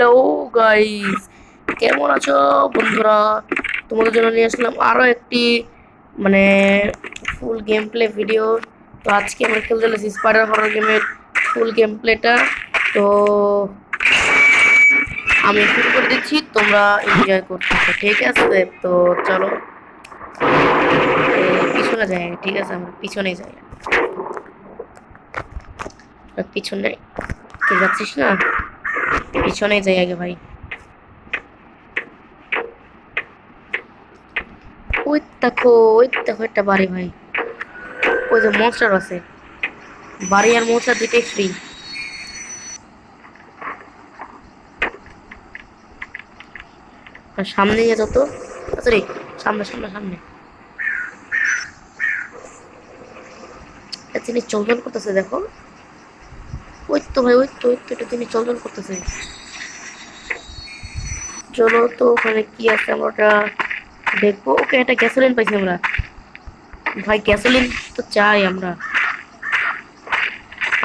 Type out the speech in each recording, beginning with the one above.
Hello guys, কেমন আছো বন্ধুরা? তোমাদের জন্য নিয়ে আসলাম আরো একটি মানে ফুল গেম প্লে ভিডিও। তো আজকে আমরা খেলতে চলেছি স্পাইডার হরর গেমের ফুল গেম প্লেটা। তো আমি শুরু করে দিচ্ছি, তোমরা এনজয় করতেছো, ঠিক আছে? তো চলো পিছনে যাই, ঠিক আছে? আমরা পিছনে যাই, পিছনে তুই যাচ্ছিস না, পিছনে যাই আগে ভাই। ওই দেখো, ওই দেখো একটা বাড়ি ভাই, ওই যে মনস্টার আছে, বাড়ি আর মনস্টার দুইটাই ফ্রি। আর সামনে নিয়ে যত, সরি, সামনে সামনে সামনে তিনি চলচল করতেছে, দেখো। ওই তো ভাই, ওই তো এটা তিনি চলচল করতেছে। চলো তো ওখানে কি আছে আমরা ওটা দেখবো। ওকে, একটা গ্যাসোলিন পাইছি আমরা ভাই, গ্যাসোলিন তো চাই আমরা।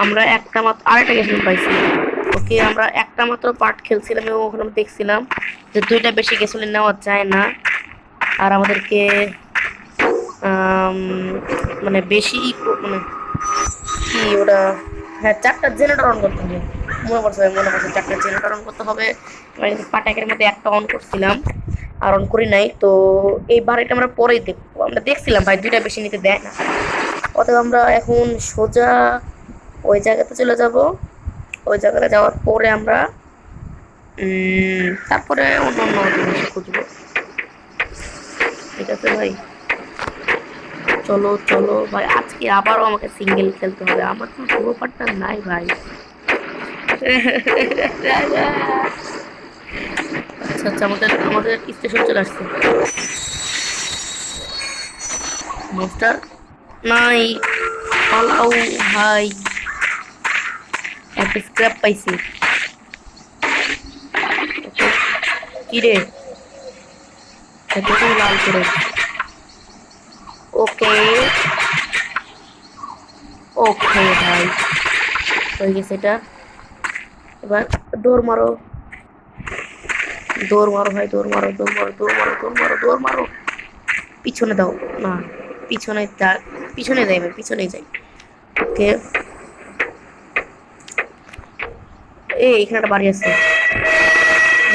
আমরা একটা মাত্র আরেকটা গ্যাসোলিন পাইছি। ওকে, আমরা একটা মাত্র পার্ট খেলছিলাম এবং ওখানে আমরা দেখছিলাম যে দুইটা বেশি গ্যাসোলিন নেওয়া যায় না। আর আমাদেরকে মানে বেশি মানে কি ওটা, হ্যাঁ, চারটা জেনারেটর অন করতে হবে। মনে পড়ছে চারটা জেনারেটর অন করতে হবে। আমরা কিন্তু পাটাকের মধ্যে একটা অন করছিলাম, আর অন করি নাই। তো এই বাড়িটা আমরা পরেই দেখবো। আমরা দেখছিলাম ভাই দুইটা বেশি নিতে দেয় না। অতএব আমরা এখন সোজা ওই জায়গাতে চলে যাব। ওই জায়গাটা যাওয়ার পরে আমরা তারপরে অন্য অন্য জিনিস খুঁজবো, ঠিক আছে ভাই? চলো চলো ভাই, আজকে আবারও আমাকে সিঙ্গেল খেলতে হবে, আমার তো পুরো পার্টনার নাই ভাই। আচ্ছা আচ্ছা, আমাদের আমাদের স্টেশন চলে আসছে। মাস্টার নাই, পালাও ভাই। একটা স্ক্র্যাপ পাইছি। কি রে, লাল করে। ওকে ওকে ভাই, হয়ে গেছে এটা। এবার দৌড় মারো, দৌড় মারো ভাই, দৌড় মারো, দৌড় মারো, দৌড় মারো, দৌড় মারো, দৌড় মারো। পিছনে দাও না, পিছনে পিছনে যাই ভাই, পিছনে যাই। ওকে, এখানে একটা বাড়ি আছে।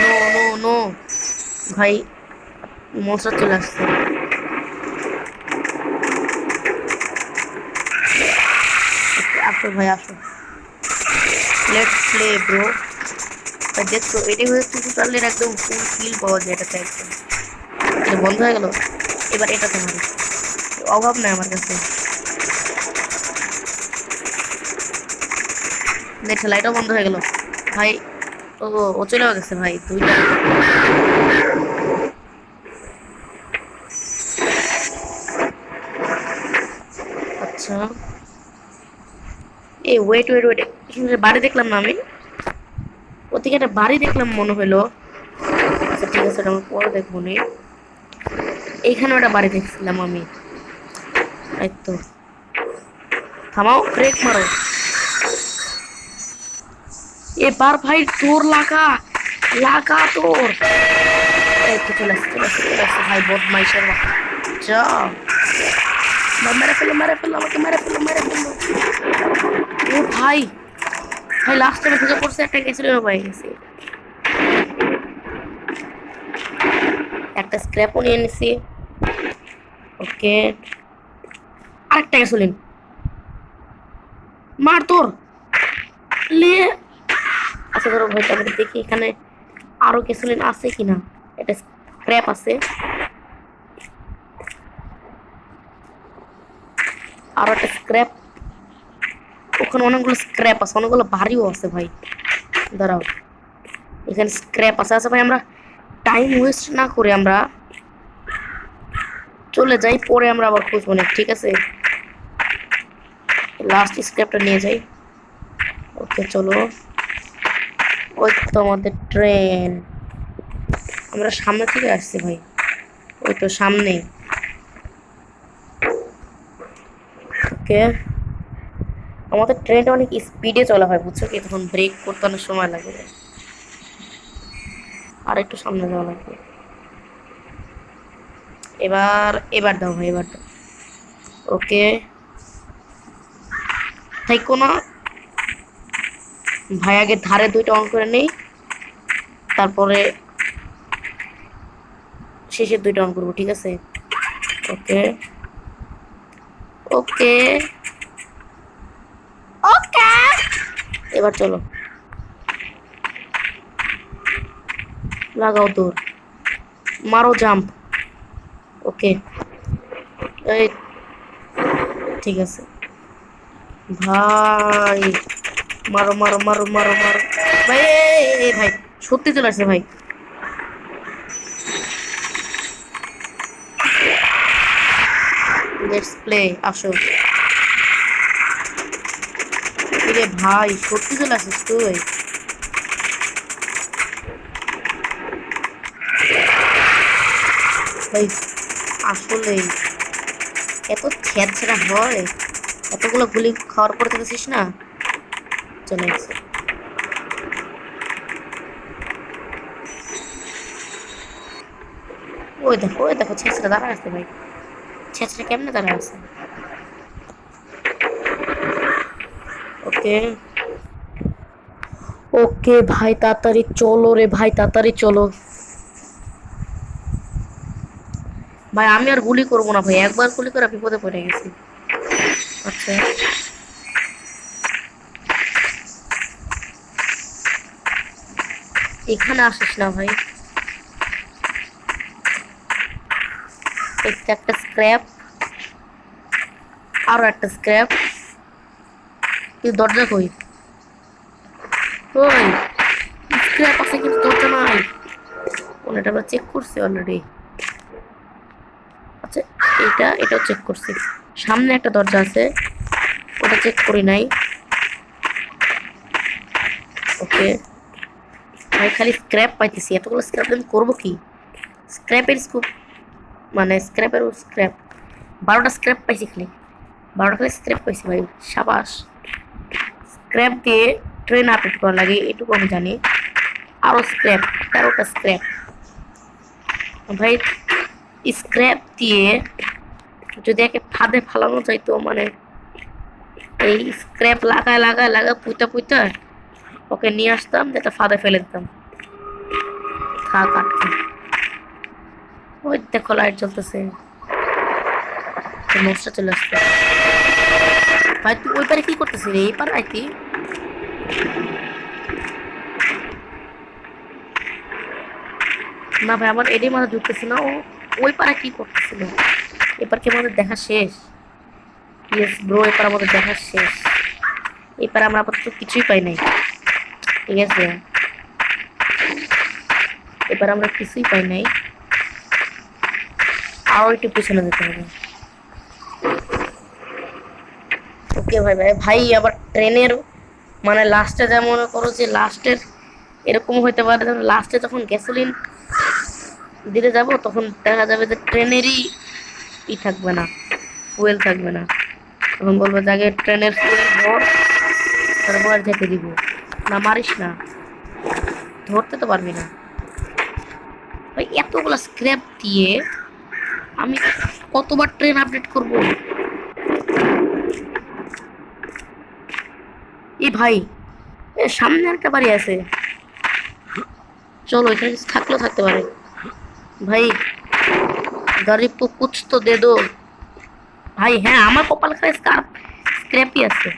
নো নো নো ভাই, মশা চলে আসছে। আসো ভাই, আসো, লেটস প্লে ব্রো। দেখছো, এটাই হচ্ছে টোটালের একদম ফুল ফিল পাওয়া যায় এটাতে একদম। এটা বন্ধ হয়ে গেল, এবার এটা তোমার অভাব নাই আমার কাছে। দেখছো, লাইটও বন্ধ হয়ে গেল ভাই। ও, ও চলে গেছে ভাই, দুইটা। আচ্ছা, এই ওয়েট ওয়েট ওয়েট, এখানে বাড়ি দেখলাম না আমি? ওদিকে একটা বাড়ি দেখলাম মনে হলো। আচ্ছা ঠিক আছে, আমি পরে দেখবো নি। এইখানে একটা বাড়ি দেখছিলাম আমি, এই তো। থামাও, ব্রেক মারো। এবার ভাই তোর লাগা, লাগা তোর। এই তো চলে আসছে, চলে আসছে, চলে আসছে ভাই, বদমাইশের যা। মেরে ফেলো, মেরে ফেলো, আমাকে মেরে ফেলো, মেরে ফেলো। ও ভাই, ভাই লাস্ট টাইমে ঢুকে পড়ছে, একটা গেছিল পাই গেছে। একটা স্ক্র্যাপও নিয়ে নিছি। ওকে, আরেকটা গেছিলেন, মার তোর লে। আচ্ছা ধরো ভাই, তারপরে দেখি এখানে আরো গেছিলেন আছে কিনা। এটা স্ক্র্যাপ আছে, আরো একটা স্ক্র্যাপ। ওখানে অনেকগুলো স্ক্র্যাপ আছে, অনেকগুলো ভারীও আছে ভাই। দাঁড়াও, এখানে স্ক্র্যাপ আছে। আচ্ছা ভাই, আমরা টাইম ওয়েস্ট না করে আমরা চলে যাই, পরে আমরা আবার খুঁজবো না, ঠিক আছে? লাস্ট স্ক্র্যাপটা নিয়ে যাই। ওকে চলো, ওই তো আমাদের ট্রেন। আমরা সামনে থেকে আসছি ভাই, ওই তো সামনেই। ওকে, আমাদের ট্রেনটা অনেক স্পিডে চলা হয়, বুঝছো কি? তখন ব্রেক করতে অনেক সময় লাগে। আর একটু সামনে যাওয়া লাগবে। এবার এবার দাও ভাই, এবার দাও। ওকে, থাইকো না ভাই, আগে ধারে দুইটা অন করে নেই, তারপরে শেষের দুইটা অন করবো, ঠিক আছে? ওকে ওকে ওকে, এবার চলো লাগাও দৌড়, মারো জাম্প। ওকে, এই ঠিক আছে ভাই, মারো মারো মারো মারো মারো ভাই। এই ভাই সত্যি চলে আসছে ভাই। লেটস প্লে, আসো। রে ভাই সত্যি চলে আসিস তুই? ভাই আসলে এত ছেঁড়া হয়, এতগুলো গুলি খাওয়ার পরে দেখেছিস না, চলে গেছে। ওই দেখো ছেঁচড়া দাঁড়া আছে ভাই, ছেঁচড়া কেমনে দাঁড়া আছে? ওকে ওকে ভাই, তাড়াতাড়ি চলো রে ভাই, তাড়াতাড়ি চলো ভাই। আমি আর গুলি করবো না ভাই, একবার গুলি করে বিপদে পড়ে গেছি। আচ্ছা এখানে আসিস না ভাই, একটা স্ক্র্যাপ, আরো একটা স্ক্র্যাপ। তুই দরজা কই? ওই স্ক্র্যাপ আছে কিন্তু দরজা নাই। ওটা আমরা চেক করছি অলরেডি। আচ্ছা এটাও চেক করছি। সামনে একটা দরজা আছে, ওটা চেক করি নাই। ওকে ভাই, খালি স্ক্র্যাপ পাইতেছি, এতগুলো স্ক্র্যাপ আমি করবো কি? স্ক্র্যাপের স্কুপ মানে স্ক্র্যাপের স্ক্র্যাপ, 12টা স্ক্র্যাপ পাইছি খালি, 12টা খালি স্ক্র্যাপ পাইছি ভাই, সাবাস। স্ক্র্যাপ দিয়ে ট্রেন আপডেট করা লাগে এটুকু আমি জানি। আরো স্ক্র্যাপ, 13টা স্ক্র্যাপ ভাই। স্ক্র্যাপ দিয়ে যদি একে ফাঁদে ফালানো যাইতো, মানে এই স্ক্র্যাপ লাগায় লাগায় লাগায় পুইতা পুইতা ওকে নিয়ে আসতাম, যেটা ফাঁদে ফেলে দিতাম। থাক আটকে। ওই দেখো লাইট জ্বলতেছে, মশা চলে আসছে। ভাই তুই ওই পারে কি করতেছিস রে? এই পারে আইতি না ভাই, আমার এডি মাথা ঢুকতেছে না। ও ওই পারে কি করতেছিল? এবার কি আমাদের দেখা শেষ? ইয়েস ব্রো, এবার আমাদের দেখা শেষ। এবার আমরা আপাতত কিছুই পাই নাই, ঠিক আছে? এবার আমরা কিছুই পাই নাই, আরো একটু পিছনে যেতে হবে। ওকে ভাই ভাই ভাই, আবার ট্রেনের মানে লাস্টে যা মনে করো যে লাস্টের এরকম হইতে পারে, লাস্টে যখন গ্যাসোলিন দিতে যাব তখন দেখা যাবে যে ট্রেনেরই ই থাকবে না, ফুয়েল থাকবে না। তখন বলবো যে আগে ট্রেনের ফুয়েল ভর, তারপর যেতে দিব। না মারিস না, ধরতে তো পারবি না ভাই। এতগুলা স্ক্র্যাপ দিয়ে আমি কতবার ট্রেন আপডেট করব? এ ভাই সামনে একটা বাড়ি আছে, চলো এখানে কিছু থাকলেও থাকতে পারে ভাই। গাড়ি কো কুছ তো দে দো ভাই। হ্যাঁ আমার কপাল খায় স্ক্র্যাপই আছে,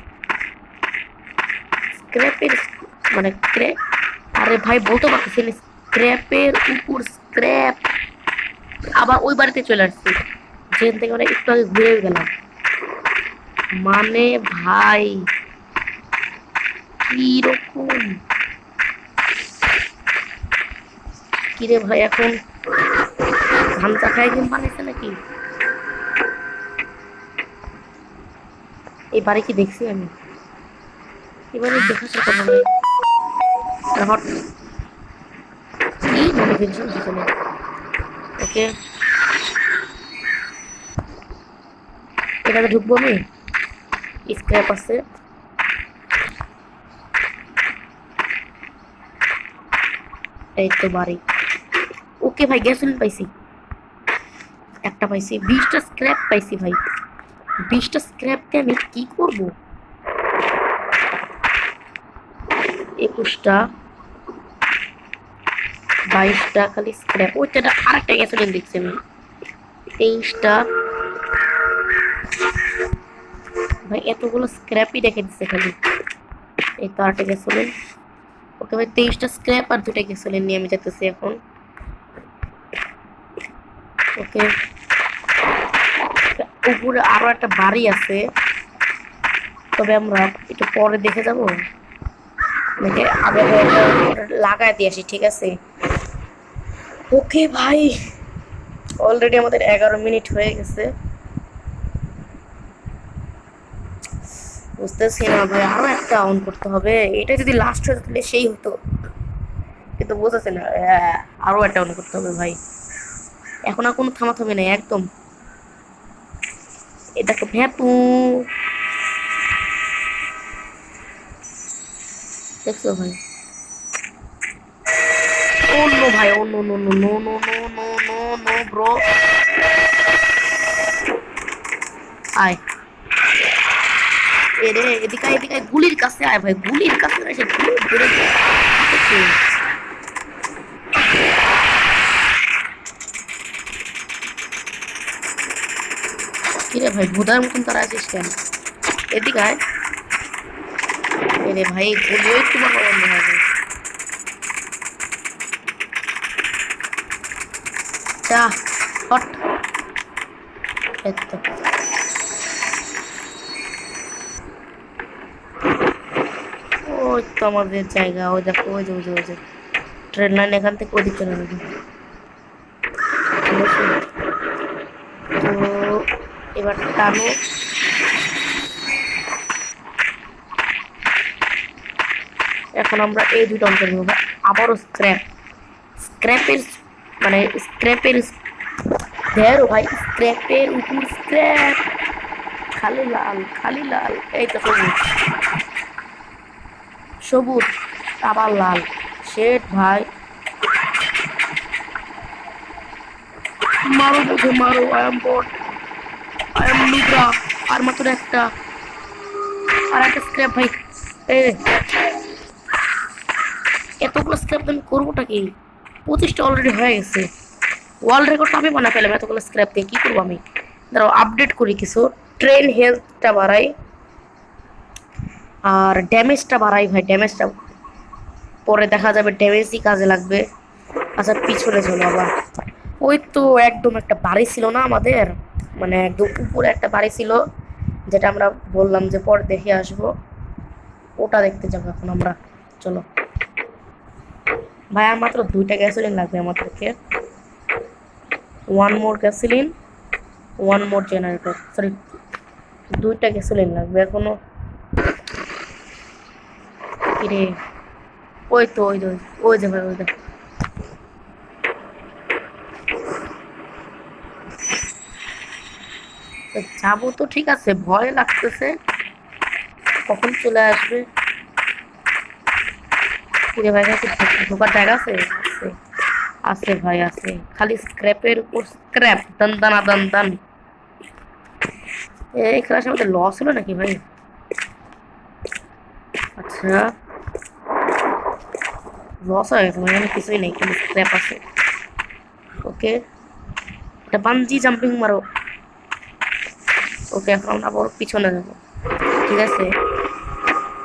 স্ক্র্যাপের মানে স্ক্র্যাপ। আরে ভাই বলতে পারতেছি না, স্ক্র্যাপের উপর স্ক্র্যাপ। আবার ওই বাড়িতে চলে আসছি, যেখান থেকে আমরা একটু আগে ঘুরে গেলাম। মানে ভাই কি রকম, কিরে ভাই এখন ধান চাষায় গেম বানাইছে নাকি? এই বাড়ি কি দেখছি আমি? এবারে দেখা শেখা হবে এখন কি নোটিফিকেশন আসলে। ওকে এটাতে ঢুকবো আমি, স্ক্র্যাপ আছে। এই তো বাড়ি। ওকে ভাই, গ্যাসোলিন পাইছি, একটা পাইছি, 20টা স্ক্র্যাপ পাইছি ভাই। 20টা স্ক্র্যাপ দিয়ে আমি কি করব? 21টা, 22টা খালি স্ক্র্যাপ। ওইটা আরেকটা গ্যাসোলিন দেখছি আমি। 23টা। ভাই এতগুলো স্ক্র্যাপই রেখে দিচ্ছে খালি। এই তো আরেকটা গ্যাসোলিন। ওকে ভাই, 23টা স্ক্র্যাপ আর 2টা গ্যাসোলিন নিয়ে আমি যেতেছি এখন। ওকে, উপরে আরো একটা বাড়ি আছে, তবে আমরা একটু পরে দেখে যাবো। নাকি আগে লাগাই দিয়ে আসি, ঠিক আছে? ওকে ভাই, অলরেডি আমাদের 11 মিনিট হয়ে গেছে। বুঝতেছি না ভাই, আরো একটা অন করতে হবে। এটা যদি লাস্ট হয়ে তাহলে সেই হতো, কিন্তু বুঝতেছি না। আরো একটা অন করতে হবে ভাই, এখন আর কোনো থামাথামি নেই একদম। এটা তো ভ্যাপু, দেখছো ভাই? ও নো ভাই, oh no no no no no no no no no bro. আয় এরে, এদিকে এদিকে, গুলির কাছে আয় ভাই, গুলির কাছে এসে গুলি ধরে দিচ্ছে। কিরে ভাই, ভুদার মতন তারা আছিস কেন? এদিকে আয়। এরে ভাই, গুলিও একটু বন্ধ হবে। যা, হট। এতো ওই তো আমাদের জায়গা, ওই দেখো, ওই যে ওই যে ওই যে ট্রেন লাইন এখান থেকে ওদিক চলে যাবে। তো এবার টানো। এখন আমরা এই দুটো অন করবো। আবারও স্ক্র্যাপ, স্ক্র্যাপের মানে স্ক্র্যাপের দেড় ভাই, স্ক্র্যাপের উপর স্ক্র্যাপ, খালি লাল খালি লাল। এই তো সবুজ, সবুজ আবার লাল। শেট ভাই, মারো মুখে মারো। I am bot, I am লুব্রা। আর মাত্র একটা, আর একটা স্ক্র্যাপ ভাই। এ এতগুলো স্ক্র্যাপ আমি করবোটা কি? 25টা অলরেডি হয়ে গেছে। ওয়ার্ল্ড রেকর্ড আমি বানা ফেলাম এতগুলো স্ক্র্যাপ দিয়ে। কি করবো আমি? দাঁড়াও, আপডেট করি কিছু। ট্রেন হেলথটা বাড়াই আর ড্যামেজটা বাড়াই ভাই, ড্যামেজটা পরে দেখা যাবে ড্যামেজই কাজে লাগবে। আচ্ছা, পিছনে চলো আবার। ওই তো একদম একটা বাড়ি ছিল না আমাদের, মানে একদম উপরে একটা বাড়ি ছিল, যেটা আমরা বললাম যে পরে দেখে আসবো। ওটা দেখতে যাবো এখন আমরা। চলো ভাই, আর মাত্র 2টা গ্যাসোলিন লাগবে আমাদেরকে। 1 মোর গ্যাসোলিন, 1 মোর জেনারেটর, সরি 2টা গ্যাসোলিন লাগবে এখনো। কিরে, ওই তো ওই যে ওই যে ভাই, ওই যে যাবো তো, ঠিক আছে, ভয় লাগতেছে কখন চলে আসবে। কিরে ভাই, কাছে ঢোকার জায়গা আছে? আছে, আছে ভাই আছে, খালি স্ক্র্যাপের উপর স্ক্র্যাপ, দান দানা দান দান। এই ক্লাসে আমাদের লস হলো নাকি ভাই? আচ্ছা, লস হয়ে গেছে মানে কিছুই নেই, খালি স্ক্র্যাপ আছে। ওকে, এটা বানজি জাম্পিং মারো। ওকে, এখন আমরা আবার পিছনে যাবো, ঠিক আছে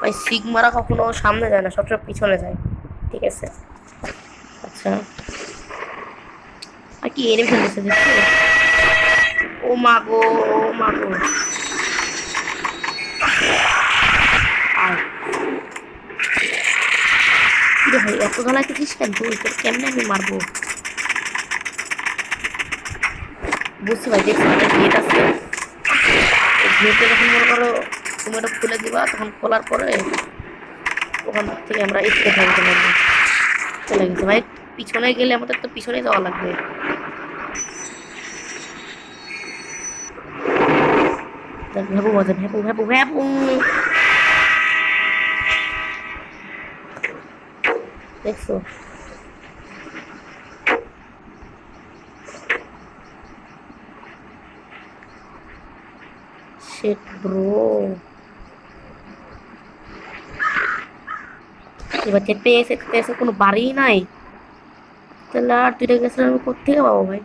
ভাই? সিগমারা কখনো সামনে যায় না, সবসময় পিছনে যায়, ঠিক আছে? আচ্ছা, আর কি এনে ফেলতেছে দেখছো? ও মাগো, ও মাগো। আর কিরে ভাই, এত গলাইতেছিস কেন তুই? তোর কেমনে আমি মারবো? বুঝছি ভাই, দেখছি একটা গেট আছে। গেটে যখন মনে করো তুমি ওটা খুলে দিবা, তখন খোলার পরে ওখান থেকে আমরা স্কেপ হয়ে চলে যাবো। চলে গেছে ভাই, পিছনে গেলে আমাদের তো পিছনে যাওয়া লাগবে। দেখ, ভ্যাবু বাজে, ভ্যাবু ভ্যাবু ভ্যাবু। দেখছো? শিট ব্রো, এবার যেতে এসে কোনো বাড়ি নাই, তাহলে আর দুইটা গ্যাসের আমি কোথেকে পাবো ভাই?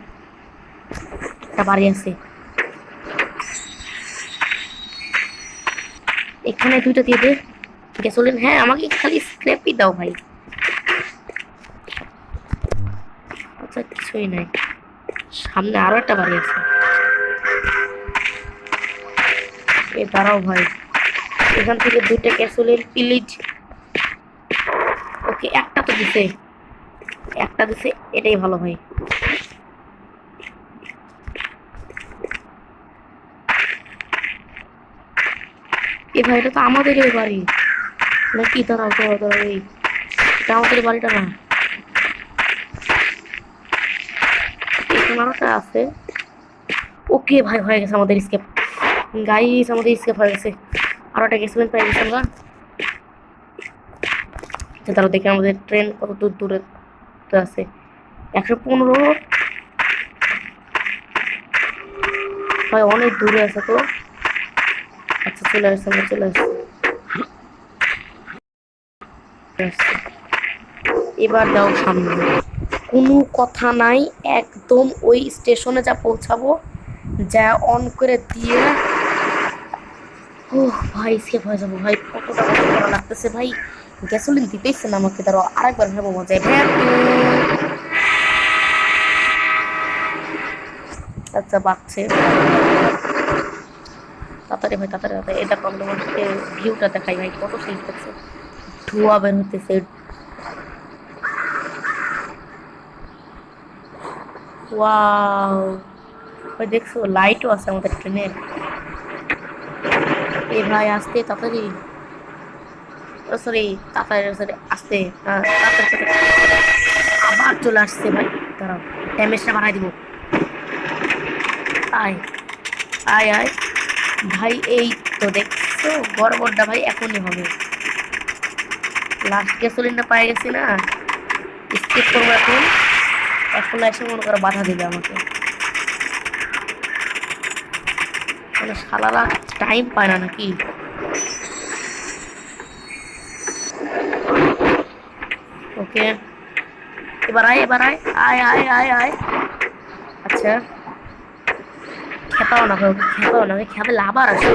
একটা বাড়ি আছে এখানে, দুইটা দিয়ে দে গ্যাসোলিন। হ্যাঁ আমাকে খালি স্ক্র্যাপই দাও ভাই। আচ্ছা কিছুই নাই, সামনে আরো একটা বাড়ি আছে। এ দাঁড়াও ভাই, এখান থেকে দুইটা গ্যাসোলিন প্লিজ। ওকে একটা তো দিছে, একটা দিছে, এটাই ভালো ভাই। এ ভাই এটা তো আমাদেরই বাড়ি নাকি? দাঁড়াও দাঁড়াও দাঁড়াও, এই এটা আমাদের বাড়িটা না, এখানে আরোটা আছে। ওকে ভাই হয়ে গেছে আমাদের স্কেপ, গাইস আমাদের স্কেপ হয়ে গেছে। আর একটা গেছিলেন পেয়ে গেছি আমরা। তারা দেখে আমাদের ট্রেন কত দূর দূরে আছে, 115 ভাই, অনেক দূরে আছে তো। আচ্ছা চলে আসছে, আমরা চলে আসছি। এবার দাও সামনে, কোনো কথা নাই, একদম ওই স্টেশনে যা পৌঁছাবো, যা অন করে দিয়ে ও ভাই স্কেপ হয়ে যাবো ভাই। কতটা কষ্ট করা লাগতেছে ভাই, গ্যাসোলিন দিতেইছে না আমাকে। তারও আরেকবার ভেবো মজায় ভ্যাপ। আচ্ছা বাচ্চে তাড়াতাড়ি ভাই, তাড়াতাড়ি তাড়াতাড়ি। এটা প্রবলেম হচ্ছে, ভিউটা দেখাই ভাই, কত সেই হচ্ছে, ধোঁয়া বের হতেছে। ওয়াও ভাই দেখছো, লাইটও আছে আমাদের ট্রেনের। এ ভাই আসতে তাড়াতাড়ি, সরি তাড়াতাড়ি সরি আসতে, তাড়াতাড়ি আবার চলে আসছে ভাই। দাঁড়াও ড্যামেজটা বাড়াই দিব। আয় আয় আয় ভাই, এই তো দেখছো গড়বড়টা ভাই এখনই হবে। লাস্ট গ্যাসোলিনটা পাই গেছি না, স্কিপ করবো এখন। এখন এসে মনে করো বাধা দিবে আমাকে, মানে শালারা টাইম পায় না নাকি? ওকে এবার আয়, এবার আয় আয় আয় আয় আয়। আচ্ছা খেপাও না ভাই, খেপাও না ভাই, খেপে আবার আসে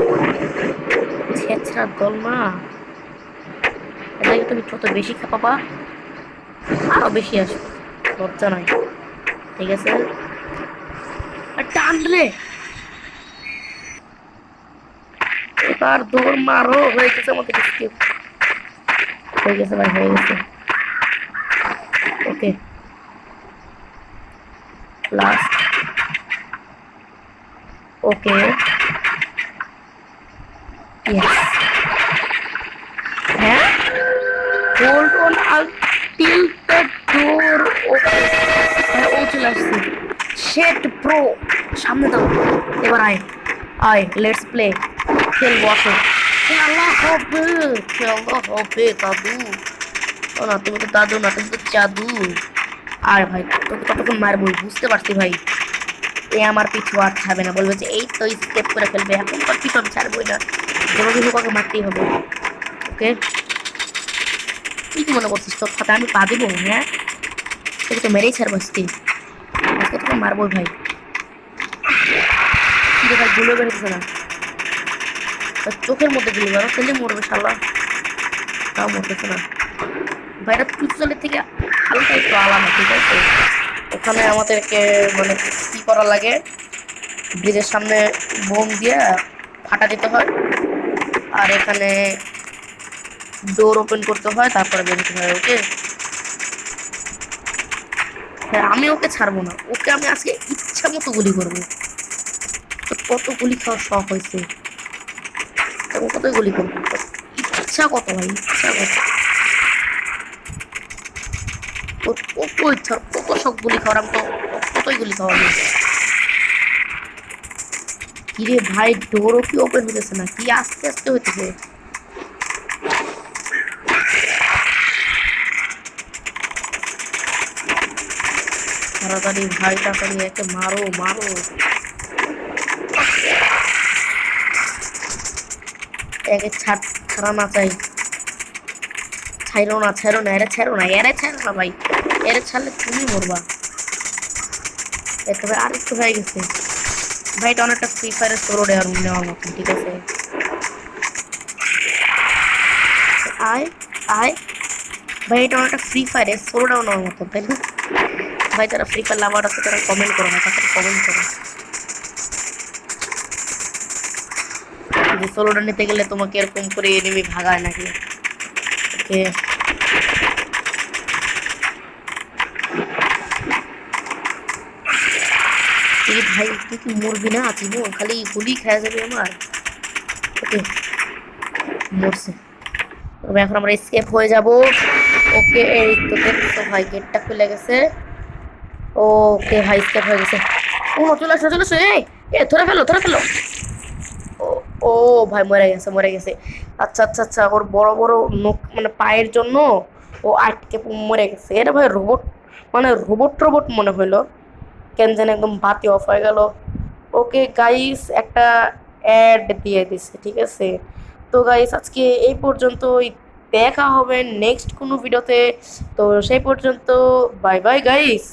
ছেঁচড়া দল না। এটাকে তুমি যত বেশি খেপাবা আরো বেশি আসবে, লজ্জা নাই। ঠিক আছে টান রে, এবার দৌড় মারো। হয়ে গেছে আমাদের স্কিপ, হয়ে গেছে ভাই, হয়ে গেছে। Okay last, okay yes. হ্যাঁ hold on until the door open. হ্যাঁ ও চলে আসছে, শেট প্রো সামনে দাও। এবার আয় আয়, লেটস প্লে, খেলবো আসো। খেলা হবে, খেলা হবে দাদু। ও না তুমি তো দাদু না, তুমি তো জাদু। আর ভাই তোকে কতক্ষণ মারবই বুঝতে পারছি ভাই। এ আমার পিছু আর ছাড়বে না, বলবে যে এই তো স্টেপ করে ফেলবে, এখন তোর পিছু আমি ছাড়বই না, কোনো কিছু কাউকে মারতেই হবে। ওকে তুই কি মনে করছিস তোর কথা আমি পা দিব? হ্যাঁ তোকে তো মেরেই ছাড়বো আজকে, আজকে তোকে মারবোই ভাই। কি রে ভাই গুলো বেরোচ্ছে না, চোখের মধ্যে গুলো বেরো, খেলে মরবে শালা, তাও মরতেছে না ভাইরা। পিস্তলের থেকে হালকা একটু আলাদা, ঠিক আছে? ওখানে আমাদেরকে মানে কি করা লাগে, ব্রিজের সামনে বোম দিয়ে ফাটা দিতে হয়, আর এখানে ডোর ওপেন করতে হয়, তারপরে বেরোতে হয়। ওকে হ্যাঁ আমি ওকে ছাড়বো না, ওকে আমি আজকে ইচ্ছা মতো গুলি করবো। তো কত গুলি খাওয়ার শখ হয়েছে, তখন কতই গুলি করবো, ইচ্ছা কত ভাই, ইচ্ছা কত, কত ইচ্ছা, কত শখ গুলি খাওয়ার, আমি তো কতই গুলি খাওয়াবো। কিরে ভাই ডোরও কি ওপেন হইতেছে না, কি আস্তে আস্তে হইতেছে। তাড়াতাড়ি ভাই তাড়াতাড়ি একে মারো মারো। একে ছাড়া না চাই। ছাইরো না এরে ছাড়ো না ভাই, এরে ছাড়লে তুমি মরবা। তবে আর একটু হয়ে গেছে ভাই, এটা অনেকটা ফ্রি ফায়ারের সোলো নেওয়ার মতন। ঠিক আছে, আয় আয় ভাই, এটা অনেকটা ফ্রি ফায়ারের সোলো নেওয়ার মতন, তাই না ভাই? যারা ফ্রি ফায়ার লাভার আছে তারা কমেন্ট করো না, তারা কমেন্ট করো যে সোলোটা নিতে গেলে তোমাকে এরকম করে এনিমি ভাগায় নাকি। ওকে, ভাই তুই কি মরবি না? চিমন খালি গুলি খেয়ে যাবে আমার। ওকে, মরছে। তবে এখন আমরা স্কেপ হয়ে যাব। ওকে, এই তো দেখছো ভাই, গেটটা খুলে গেছে। ওকে ভাই, স্কেপ হয়ে গেছে। ও চলে আসো, এই ধরে ফেলো। ও ও ভাই, মরে গেছে। আচ্ছা আচ্ছা আচ্ছা, ওর বড় বড় নখ মানে পায়ের জন্য ও আটকে মরে গেছে। এটা ভাই রোবট, মানে রোবট মনে হইলো। কেন যেন একদম বাতি অফ হয়ে গেল। ওকে গাইস, একটা অ্যাড দিয়ে দিছে। ঠিক আছে, তো গাইস আজকে এই পর্যন্তই। দেখা হবে নেক্সট কোনো ভিডিওতে। তো সেই পর্যন্ত বাই বাই গাইস।